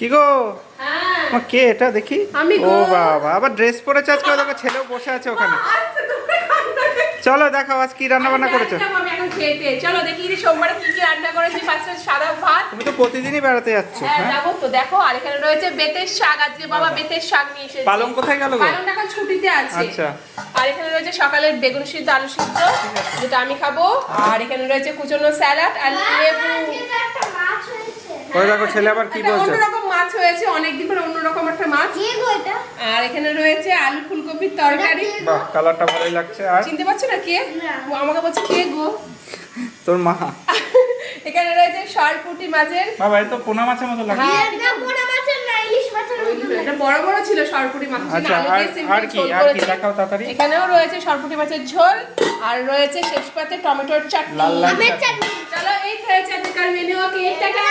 কি গো? হ্যাঁ মা কে এটা দেখি? আমি ও গো। বাবা, আবার ড্রেস পরেছে আজকে, দেখো ছেলেও বসে আছে ওখানে। চলো দেখাও আজ কি রান্না বান্না করেছো। আমি এখন খেতে চলো দেখি রে সোমবারে কি কি রান্না করেছি। ফার্স্টে সাদা ভাত। তুমি তো প্রতিদিনই বেড়াতে যাচ্ছ। হ্যাঁ হ্যাঁ, যাবো তো, দেখো আর এখানে রয়েছে বেতের শাক। আজকে বাবা বেতের শাক নিয়ে এসেছে। পালং কোথায় গেল গো? পালং এখন ছুটিতে আছে। আচ্ছা। আর এখানে রয়েছে সকালের বেগুন সিদ্ধ আলু সিদ্ধ, যেটা আমি খাবো। আর এখানে রয়েছে কুচনো স্যালাড আর লেবু। ওই দেখো ছেলে আবার কি বলছে। অন্যরকম মাছ হয়েছে, অনেকদিন পর অন্যরকম একটা মাছ। আর এখানে রয়েছে আলু ফুলকপির তরকারি। বাহ, কালারটা ভালোই লাগছে। আর চিনতে পারছো না কে? ও আমাকে বলছে কে গো? তোর মা। এখানে রয়েছে সরপুঁটি মাছের। বাবা এই তো পোনা মাছের মতো লাগছে। হ্যাঁ, এটা বড় বড় ছিল সরপুঁটি মাছ। আচ্ছা, আর কি দেখাও তাড়াতাড়ি। এখানেও রয়েছে সরপুঁটি মাছের ঝোল, আর রয়েছে শেষ পাতে টমেটোর চাটনি। লাল লাল চাটনি। চলো এই হয়েছে আজকের মেনু। ওকে টাটা।